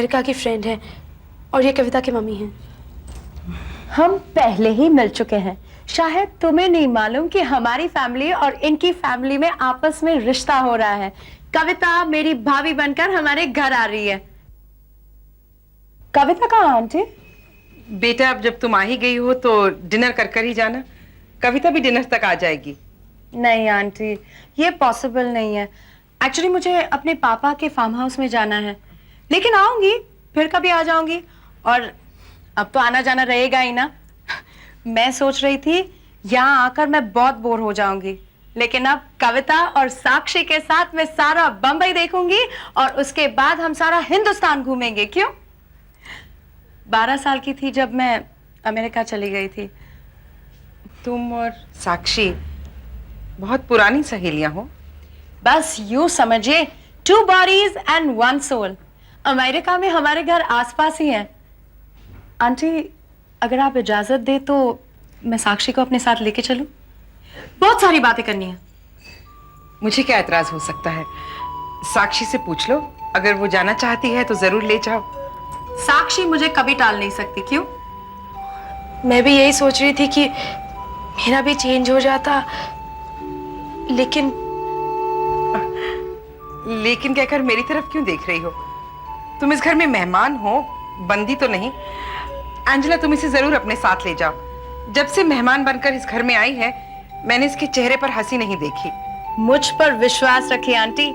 America की friend है और ये कविता की मम्मी है। हम पहले ही मिल चुके हैं। शायद तुम्हें नहीं मालूम कि हमारी फैमिली और इनकी फैमिली में आपस में रिश्ता हो रहा है। कविता मेरी भाभी बनकर हमारे घर आ रही है। कविता कहाँ आंटी? बेटा अब जब तुम आ ही गई हो तो डिनर कर कर ही जाना। कविता भी डिनर तक आ जाएगी। नहीं आंटी, ये पॉसिबल नहीं है। एक्चुअली मुझे अपने पापा के फार्म हाउस में जाना है, लेकिन आऊंगी, फिर कभी आ जाऊंगी। और अब तो आना जाना रहेगा ही ना। मैं सोच रही थी यहाँ आकर मैं बहुत बोर हो जाऊंगी, लेकिन अब कविता और साक्षी के साथ मैं सारा बंबई देखूंगी और उसके बाद हम सारा हिंदुस्तान घूमेंगे। क्यों? 12 साल की थी जब मैं अमेरिका चली गई थी। तुम और साक्षी बहुत पुरानी सहेलियां हो। बस यूं समझिए, 2 bodies and 1 soul। अमेरिका में हमारे घर आसपास ही है। आंटी, अगर आप इजाजत दे तो मैं साक्षी को अपने साथ लेके चलूं? बहुत सारी बातें करनी है। मुझे क्या एतराज हो सकता है? साक्षी से पूछ लो, अगर वो जाना चाहती है तो जरूर ले जाओ। साक्षी मुझे कभी टाल नहीं सकती। क्यों? मैं भी यही सोच रही थी कि मेरा भी चेंज हो जाता, लेकिन कहकर मेरी तरफ क्यों देख रही हो? तुम इस घर में मेहमान हो, बंदी तो नहीं। एंजेला, तुम इसे जरूर अपने साथ ले जाओ। जब से मेहमान बनकर इस घर में आई है, मैंने इसके चेहरे पर हंसी नहीं देखी। मुझ पर विश्वास रखिए आंटी,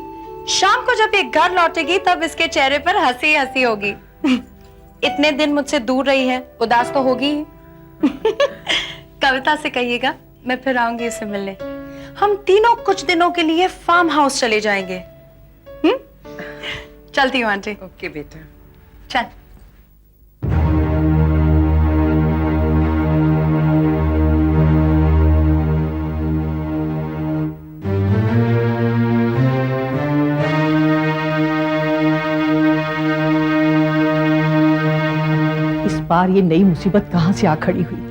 शाम को जब ये घर लौटेगी तब इसके चेहरे पर हंसी हंसी होगी। इतने दिन मुझसे दूर रही है, उदास तो होगी ही। कविता से कहिएगा मैं फिर आऊंगी इसे मिलने। हम तीनों कुछ दिनों के लिए फार्म हाउस चले जाएंगे। चलती हूँ आंटी। ओके बेटा, चल। इस बार ये नई मुसीबत कहां से आ खड़ी हुई?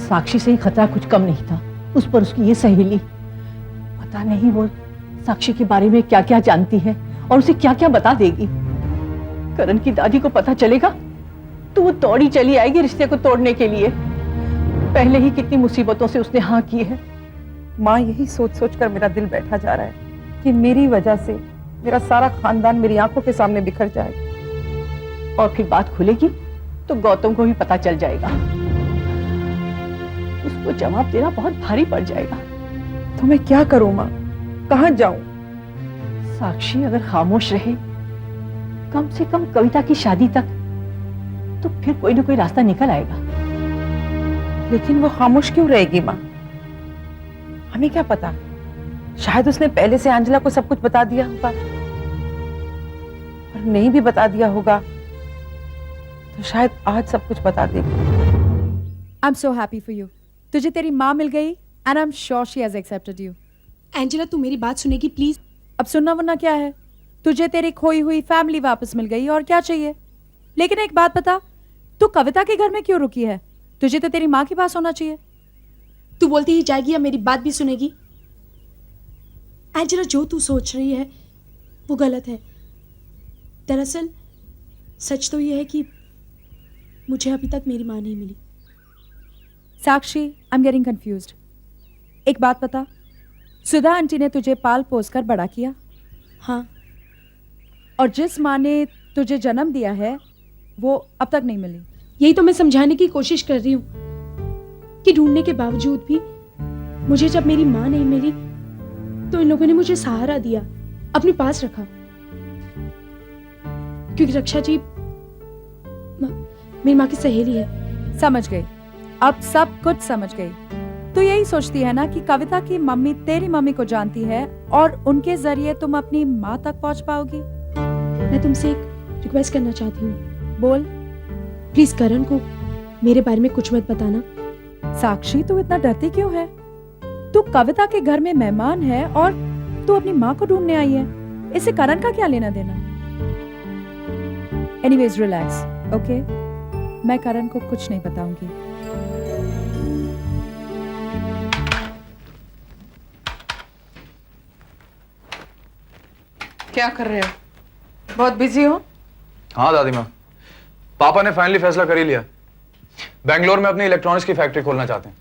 साक्षी से ही खतरा कुछ कम नहीं था, उस पर उसकी ये सहेली। पता नहीं वो साक्षी के बारे में क्या क्या जानती है और उसे क्या क्या बता देगी। करण की दादी को पता चलेगा तो वो दौड़ी चली आएगी रिश्ते को तोड़ने के लिए। पहले ही कितनी मुसीबतों से उसने हाँ की है। माँ, यही सोच सोच कर मेरा दिल बैठा जा रहा है कि मेरी वजह से मेरा सारा खानदान मेरी आंखों के सामने बिखर जाए। और फिर बात खुलेगी तो गौतम को भी पता चल जाएगा। उसको जवाब देना बहुत भारी पड़ जाएगा। तो मैं क्या करूं माँ? कहां जाऊं? साक्षी अगर खामोश रहे कम से कम कविता की शादी तक, तो फिर कोई ना कोई रास्ता निकल आएगा। लेकिन वो खामोश क्यों रहेगी माँ? हमें क्या पता, शायद उसने पहले से एंजेला को सब कुछ बता दिया होगा। और नहीं भी बता दिया होगा तो शायद आज सब कुछ बता देगी। I'm so happy for you. तुझे तेरी माँ मिल गई and I'm sure she has accepted you. Angela, तू मेरी बात सुनेगी प्लीज? अब सुनना वरना क्या है? तुझे तेरी खोई हुई फैमिली वापस मिल गई और क्या चाहिए? लेकिन एक बात बता, तू कविता के घर में क्यों रुकी है? तुझे तो तेरी माँ के पास होना चाहिए। तू बोलती ही जाएगी या मेरी बात भी सुनेगी? एंजेला, जो तू सोच रही है वो गलत है। दरअसल सच तो यह है कि मुझे अभी तक मेरी माँ नहीं मिली। साक्षी, आई एम गेटिंग कंफ्यूज्ड। एक बात बता, सुधा आंटी ने तुझे पाल पोस कर बड़ा किया? हाँ। और जिस माँ ने तुझे जन्म दिया है वो अब तक नहीं मिली। यही तो मैं समझाने की कोशिश कर रही हूँ कि ढूंढने के बावजूद भी मुझे जब मेरी माँ नहीं मिली तो इन लोगों ने मुझे सहारा दिया, अपने पास रखा। क्योंकि रक्षा जी मेरी माँ की सहेली है। समझ गई, अब सब कुछ समझ गई। तो यही सोचती है ना कि कविता की मम्मी तेरी मम्मी को जानती है और उनके जरिए तुम अपनी माँ तक पहुंच पाओगी। मैं तुमसे एक रिक्वेस्ट करना चाहती हूँ। बोल। प्लीज करण को मेरे बारे में कुछ मत बताना। साक्षी, तू इतना डरती क्यों है? तू कविता के घर में मेहमान है और तू अपनी माँ को ढूंढने आई है। इससे करण का क्या लेना देना? Anyways relax, okay? मैं करण को कुछ नहीं बताऊंगी। क्या कर रहे हो? बहुत बिजी हो? हाँ दादी माँ, पापा ने फाइनली फैसला कर ही लिया। बेंगलोर में अपनी इलेक्ट्रॉनिक्स की फैक्ट्री खोलना चाहते हैं।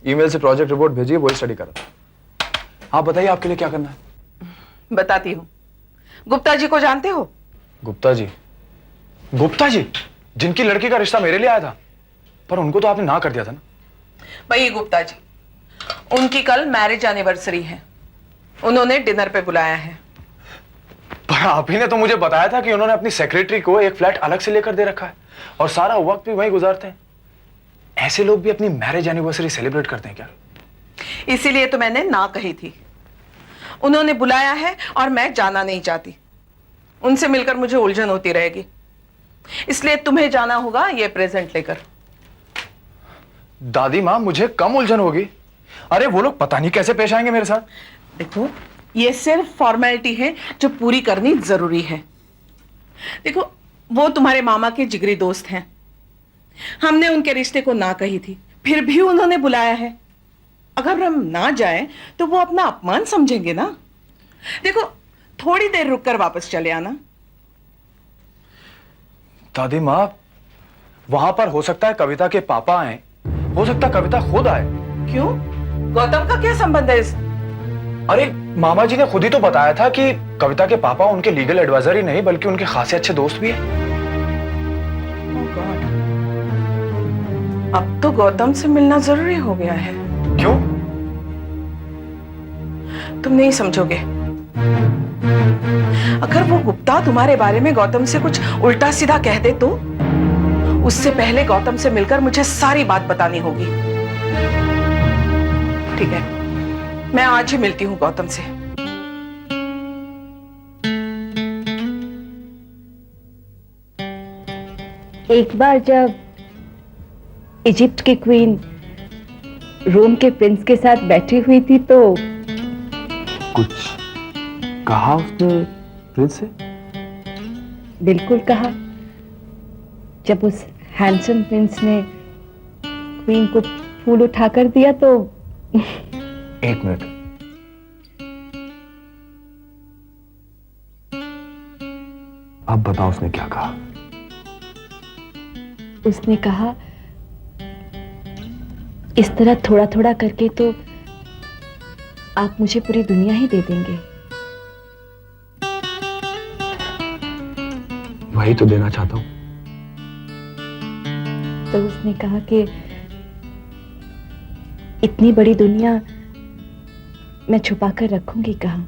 ईमेल से प्रोजेक्ट रिपोर्ट भेजिए, वही स्टडी कर रहा था। आप बताइए आपके लिए क्या करना है? बताती हूँ। गुप्ता जी को जानते हो? गुप्ता जी? गुप्ता जी जिनकी लड़की का रिश्ता मेरे लिए आया था, पर उनको तो आपने ना कर दिया था ना। वही गुप्ता जी, उनकी कल मैरिज एनिवर्सरी है, उन्होंने डिनर पे बुलाया है। पर आप ही ने तो मुझे बताया था कि उन्होंने अपनी सेक्रेटरी को एक फ्लैट अलग से लेकर दे रखा है और सारा वक्त भी वहीं गुजारते हैं। ऐसे लोग भी अपनी मैरिज एनिवर्सरी सेलिब्रेट करते हैं क्या? इसीलिए तो मैंने ना कही थी। उन्होंने बुलाया है और मैं जाना नहीं चाहती। उनसे मिलकर मुझे उलझन होती रहेगी, इसलिए तुम्हें जाना होगा ये प्रेजेंट लेकर। दादी माँ, मुझे कम उलझन होगी। अरे वो लोग पता नहीं कैसे पेश आएंगे मेरे साथ। देखो, ये सिर्फ फॉर्मेलिटी है जो पूरी करनी जरूरी है। देखो, वो तुम्हारे मामा के जिगरी दोस्त हैं। हमने उनके रिश्ते को ना कही थी, फिर भी उन्होंने बुलाया है। अगर हम ना जाएं तो वो अपना अपमान समझेंगे ना। देखो, थोड़ी देर रुककर वापस चले आना। दादी माँ, वहां पर हो सकता है कविता के पापा आए, हो सकता है कविता खुद आए। क्यों? गौतम का क्या संबंध है इस? अरे मामा जी ने खुद ही तो बताया था कि कविता के पापा उनके लीगल एडवाइजर ही नहीं बल्कि उनके खासे अच्छे दोस्त भी हैं। Oh God. अब तो गौतम से मिलना जरूरी हो गया है। क्यों? तुम नहीं समझोगे। अगर वो गुप्ता तुम्हारे बारे में गौतम से कुछ उल्टा सीधा कह दे तो उससे पहले गौतम से मिलकर मुझे सारी बात बतानी होगी। ठीक है, मैं आज ही मिलती हूँ गौतम से। एक बार जब इजिप्ट की क्वीन रोम के प्रिंस के साथ बैठी हुई थी तो कुछ कहा उसने प्रिंस से? बिल्कुल कहा। जब उस हैंडसम प्रिंस ने क्वीन को फूल उठाकर दिया तो एक मिनट, अब बताओ उसने क्या कहा? उसने कहा, इस तरह थोड़ा थोड़ा करके तो आप मुझे पूरी दुनिया ही दे देंगे। वही तो देना चाहता हूं। तो उसने कहा कि इतनी बड़ी दुनिया मैं छुपा कर रखूंगी कहाँ।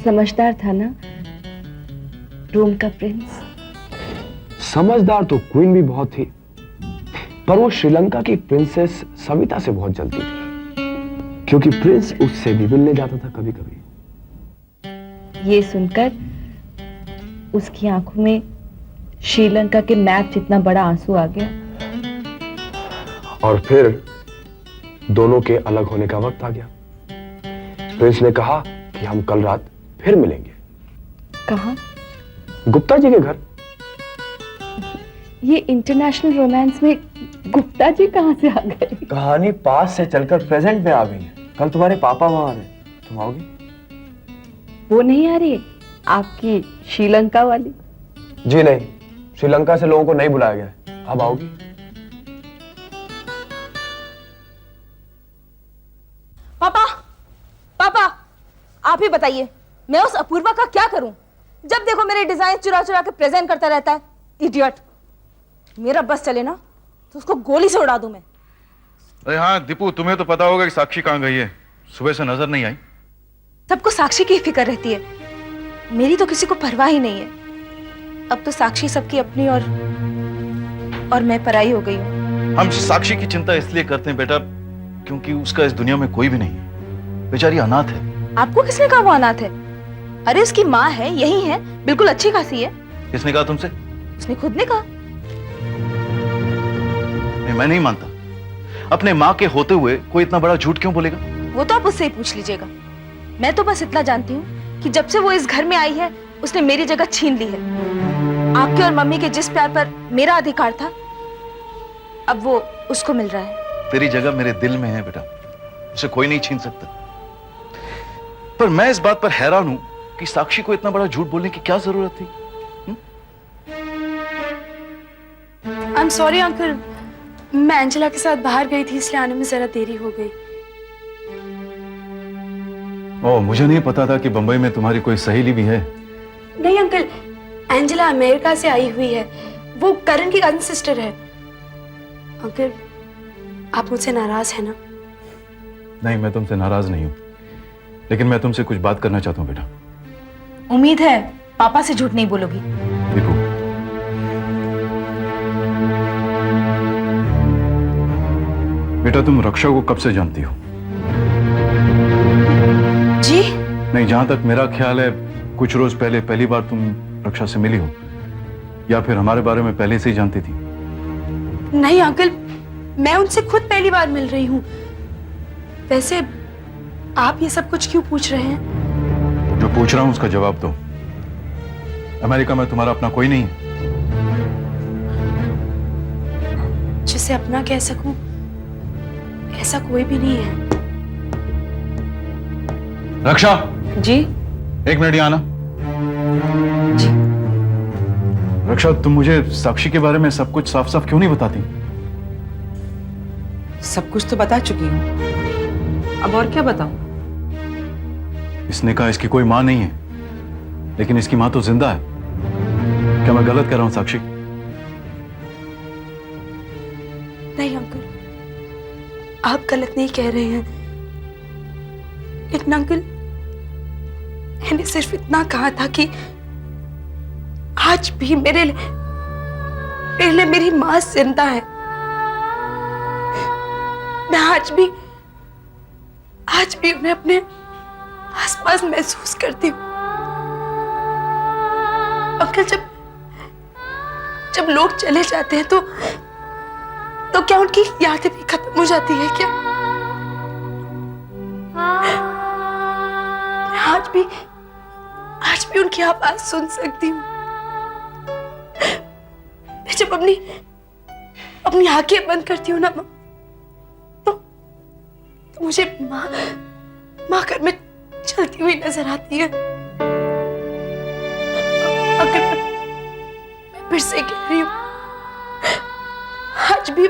समझदार था ना रोम का प्रिंस। समझदार तो क्वीन भी बहुत थी, पर वो श्रीलंका की प्रिंसेस सविता से बहुत जलती थी, क्योंकि प्रिंस उससे भी मिलने जाता था कभी कभी। ये सुनकर उसकी आंखों में श्रीलंका के मैप जितना बड़ा आंसू आ गया। और फिर दोनों के अलग होने का वक्त आ गया। प्रिंस ने कहा कि हम कल रात फिर मिलेंगे। कहाँ? गुप्ता जी के घर। ये इंटरनेशनल रोमांस में गुप्ता जी कहाँ से आ गए? कहानी पास से चलकर प्रेजेंट में आ गई है। कल तुम्हारे पापा वहां आ रहे, तुम आओगी? वो नहीं आ रही, आपकी श्रीलंका वाली? जी नहीं, श्रीलंका से लोगों को नहीं बुलाया गया है। अब आओगी? पापा, पापा, आप ही बताइए, मैं उस अपूर्वा का क्या करूं? जब देखो मेरे डिजाइन चुरा चुरा के प्रेजेंट करता रहता है, इडियट। मेरा बस चले ना तो उसको गोली से उड़ा दूं मैं। अरे हाँ दीपू, तुम्हें तो पता होगा कि साक्षी कहाँ गई है। सुबह से नजर नहीं आई। सबको साक्षी की फिक्र रहती है, मेरी तो किसी को परवाह ही नहीं है। अब तो साक्षी सबकी अपनी और मैं पराई हो गई हूँ। हम साक्षी की चिंता इसलिए करते हैं बेटा, क्योंकि उसका इस दुनिया में कोई भी नहीं है। बेचारी अनाथ है। आपको किसने कहा वो अनाथ है? अरे उसकी माँ है, यही है, बिल्कुल अच्छी खासी है। किसने कहा तुमसे? उसने खुद ने कहा। मैं नहीं मानता। अपने माँ के होते हुए कोई इतना बड़ा झूठ क्यों बोलेगा? वो तो आप उससे ही पूछ लीजिएगा। मैं तो बस इतना जानती हूँ कि जब से वो इस घर में आई है उसने मेरी जगह छीन ली है। आपके और मम्मी के जिस प्यार पर मेरा अधिकार था, अब वो उसको मिल रहा है। तेरी जगह मेरे दिल में है बेटा, उसे कोई नहीं छीन सकता। पर मैं इस बात पर हैरान हूं कि साक्षी को इतना बड़ा झूठ बोलने की क्या जरूरत थी। आई एम सॉरी अंकल, मैं एंजेला के साथ बाहर गई थी इसलिए आने में जरा देरी हो गई। ओह, मुझे नहीं पता था कि बंबई में तुम्हारी कोई सहेली भी है। नहीं अंकल, एंजेला अमेरिका से आई हुई है, वो करण की कजन सिस्टर है। अंकल, आप मुझसे नाराज है ना? नहीं, मैं तुमसे नाराज नहीं हूं, लेकिन मैं तुमसे कुछ बात करना चाहता हूं बेटा। उम्मीद है पापा से झूठ नहीं बोलोगी। दीपू, बेटा तुम रक्षा को कब से जानती हो? जी? नहीं, जहां तक मेरा ख्याल है कुछ रोज पहले पहली बार तुम रक्षा से मिली हो, या फिर हमारे बारे में पहले से ही जानती थी? नहीं अंकल, मैं उनसे खुद पहली बार मिल रही हूँ। वैसे आप ये सब कुछ क्यों पूछ रहे हैं? जो पूछ रहा हूं उसका जवाब दो। अमेरिका में तुम्हारा अपना कोई नहीं? जिसे अपना कह सकूं ऐसा कोई भी नहीं है। रक्षा, जी? 1 मिनट यहाँ आना। रक्षा, तुम मुझे साक्षी के बारे में सब कुछ साफ साफ क्यों नहीं बताती? सब कुछ तो बता चुकी हूँ, अब और क्या बताऊं? इसने कहा इसकी कोई मां नहीं है, लेकिन इसकी मां तो जिंदा है। क्या मैं गलत कह रहा हूं साक्षी? नहीं अंकल, आप गलत नहीं कह रहे हैं। लेकिन अंकल, मैंने सिर्फ इतना कहा था कि आज भी मेरे लिए मेरी मां जिंदा है। मैं आज भी उन्हें अपने आसपास महसूस करती हूँ। अंकल, जब लोग चले जाते हैं तो क्या उनकी यादें भी खत्म हो जाती है क्या? मैं आज भी उनकी आवाज सुन सकती हूँ। मैं जब अपनी आंखें बंद करती हूँ ना माँ, तो मुझे माँ घर में चलती हुई नजर आती है। अगर मैं फिर से कह रही हूँ, आज भी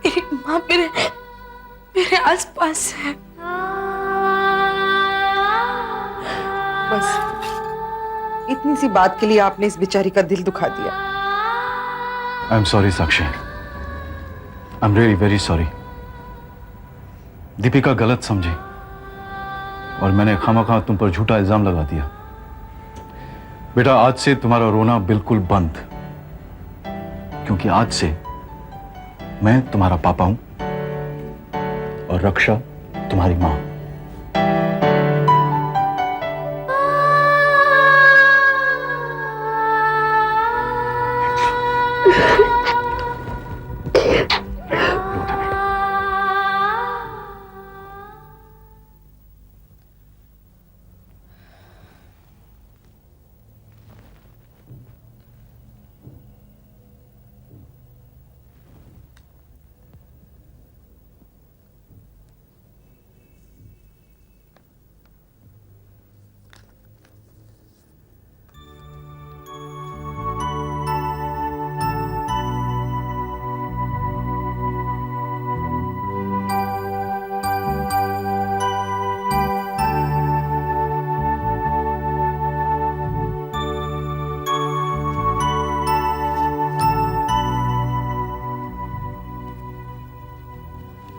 मेरी माँ मेरे आसपास है। बस इतनी सी बात के लिए आपने इस बेचारी का दिल दुखा दिया। I am sorry Sakshi, I am really very sorry. Deepika गलत समझी और मैंने खामखा तुम पर झूठा इल्जाम लगा दिया। बेटा, आज से तुम्हारा रोना बिल्कुल बंद, क्योंकि आज से मैं तुम्हारा पापा हूं और रक्षा तुम्हारी मां।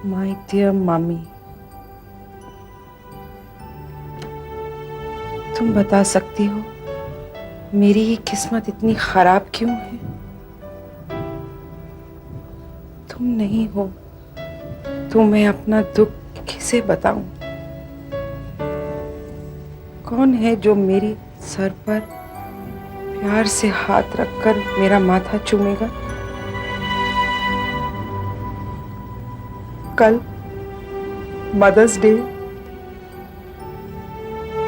माय डियर मम्मी, तुम बता सकती हो मेरी ये किस्मत इतनी खराब क्यों है? तुम नहीं हो तो मैं अपना दुख किसे बताऊं? कौन है जो मेरी सर पर प्यार से हाथ रखकर मेरा माथा चूमेगा? कल मदर्स डे,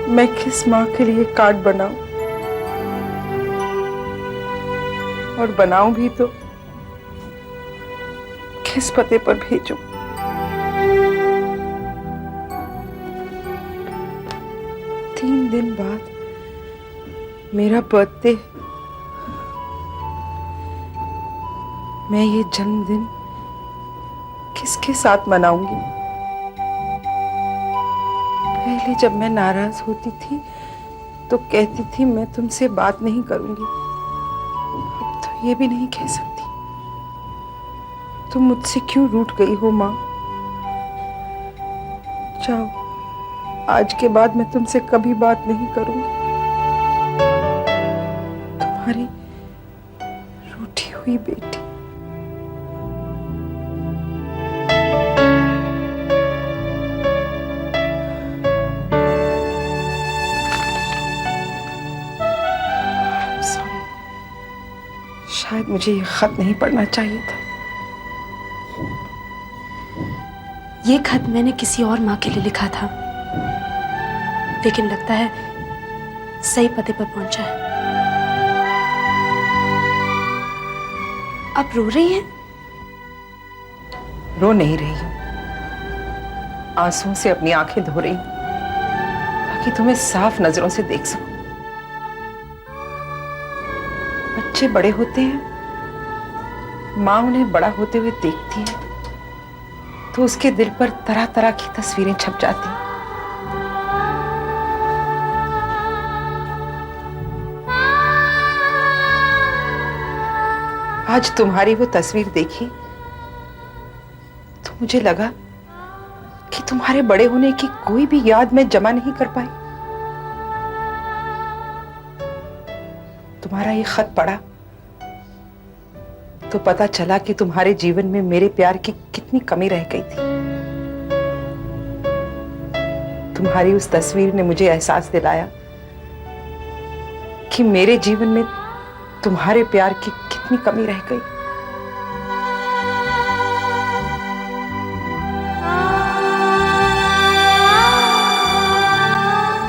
मैं किस माँ के लिए कार्ड बनाऊं? और बनाऊं भी तो किस पते पर भेजूं? जन्मदिन बाद मेरा बर्थडे, मैं ये जन्मदिन किसके साथ मनाऊंगी? पहले जब मैं नाराज होती थी तो कहती थी मैं तुमसे बात नहीं करूंगी। अब तो ये भी नहीं कह सकती। तुम मुझसे क्यों रूठ गई हो माँ? जाओ, आज के बाद मैं तुमसे कभी बात नहीं करूंगी। तुम्हारी रूठी हुई बेटी। शायद मुझे ये खत नहीं पढ़ना चाहिए था। ये खत मैंने किसी और माँ के लिए लिखा था, लेकिन लगता है सही पते पर पहुंचा है। आप रो रही हैं? रो नहीं रही हूं, आंसुओं से अपनी आंखें धो रही हूं ताकि तुम्हें साफ नजरों से देख सकूं। बच्चे बड़े होते हैं, माँ उन्हें बड़ा होते हुए देखती है तो उसके दिल पर तरह तरह की तस्वीरें छप जाती हैं। आज तुम्हारी वो तस्वीर देखी तो मुझे लगा कि तुम्हारे बड़े होने की कोई भी याद मैं जमा नहीं कर पाई। तुम्हारा ये खत पढ़ा तो पता चला कि तुम्हारे जीवन में मेरे प्यार की कितनी कमी रह गई थी। तुम्हारी उस तस्वीर ने मुझे एहसास दिलाया कि मेरे जीवन में तुम्हारे प्यार की कितनी कमी रह गई।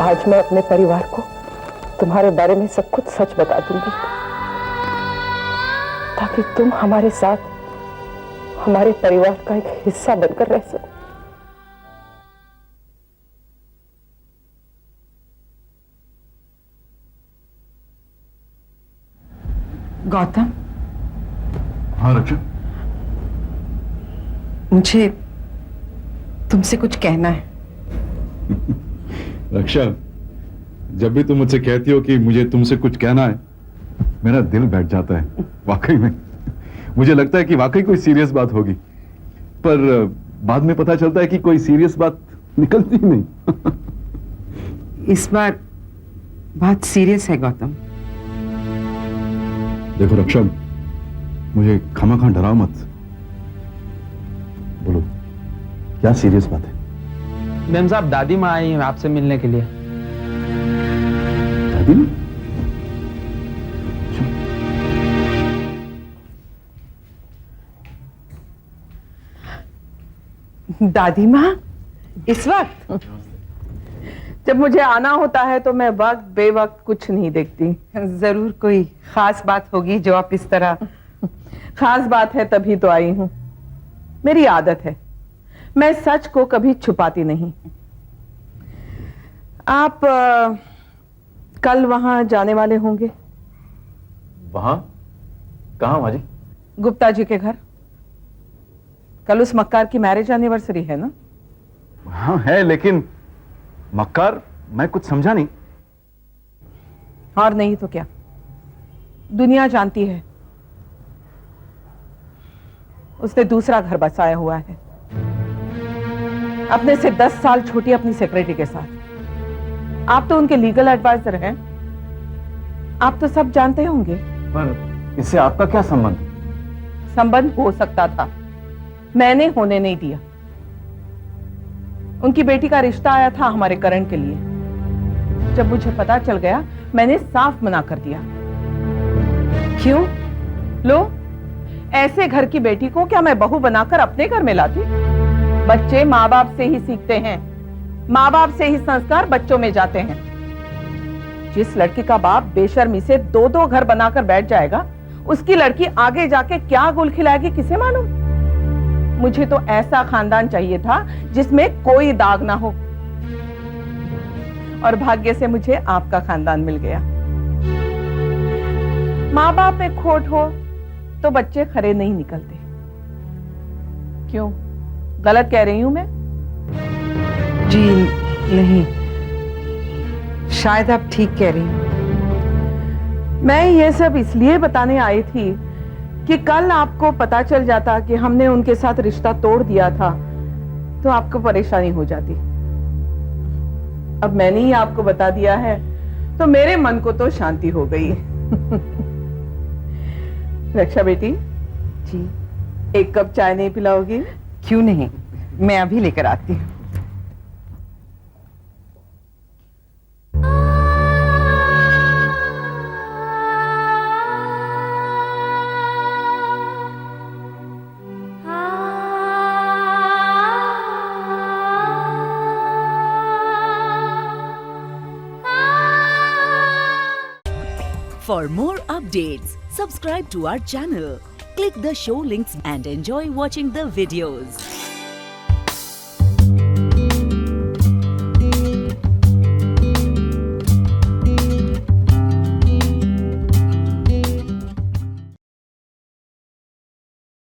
आज मैं अपने परिवार को तुम्हारे बारे में सब कुछ सच बता दूंगी ताकि तुम हमारे साथ हमारे परिवार का एक हिस्सा बनकर रह सको। गौतम, हाँ रक्षा, मुझे तुमसे कुछ कहना है। रक्षा, जब भी तुम मुझसे कहती हो कि मुझे तुमसे कुछ कहना है, मेरा दिल बैठ जाता है। वाकई में मुझे लगता है कि वाकई कोई सीरियस बात होगी, पर बाद में पता चलता है कि कोई सीरियस बात निकलती ही नहीं। इस बार बात सीरियस है गौतम। देखो रक्षा, मुझे खामखा डराओ मत। बोलो, क्या सीरियस बात है? मैम साहब, दादी माँ आई हैं आपसे मिलने के लिए। दादी माँ? दादी माँ, इस वक्त? जब मुझे आना होता है तो मैं वक्त बेवक्त कुछ नहीं देखती। जरूर कोई खास बात होगी जो आप इस तरह। खास बात है तभी तो आई हूं। मेरी आदत है, मैं सच को कभी छुपाती नहीं। आप कल वहां जाने वाले होंगे? वहां? कहां माँ जी? गुप्ता जी के घर। कल उस मक्कार की मैरिज एनिवर्सरी है ना? हाँ है, लेकिन मक्कार, मैं कुछ समझा नहीं। और नहीं तो क्या, दुनिया जानती है उसने दूसरा घर बसाया हुआ है, अपने से 10 साल छोटी अपनी सेक्रेटरी के साथ। आप तो उनके लीगल एडवाइजर हैं, आप तो सब जानते होंगे। पर इससे आपका क्या संबंध? संबंध हो सकता था, मैंने होने नहीं दिया। उनकी बेटी का रिश्ता आया था हमारे करण के लिए। जब मुझे पता चल गया, मैंने साफ मना कर दिया। क्यों? लो, ऐसे घर की बेटी को क्या मैं बहू बनाकर अपने घर में लाती? बच्चे माँ बाप से ही सीखते हैं, माँ बाप से ही संस्कार बच्चों में जाते हैं। जिस लड़की का बाप बेशर्मी से 2-2 घर बनाकर बैठ जाएगा, उसकी लड़की आगे जाके क्या गुल खिलाएगी किसे मालूम। मुझे तो ऐसा खानदान चाहिए था जिसमें कोई दाग ना हो। और भाग्य से मुझे आपका खानदान मिल गया। माँ बाप में खोट हो तो बच्चे खरे नहीं निकलते। क्यों, गलत कह रही हूं मैं? जी नहीं, शायद आप ठीक कह रही हैं। मैं ये सब इसलिए बताने आई थी कि कल आपको पता चल जाता कि हमने उनके साथ रिश्ता तोड़ दिया था तो आपको परेशानी हो जाती। अब मैंने ही आपको बता दिया है तो मेरे मन को तो शांति हो गई। रक्षा बेटी जी, एक कप चाय नहीं पिलाओगी? क्यों नहीं, मैं अभी लेकर आती हूँ। For more updates, subscribe to our channel, click the show links and enjoy watching the videos.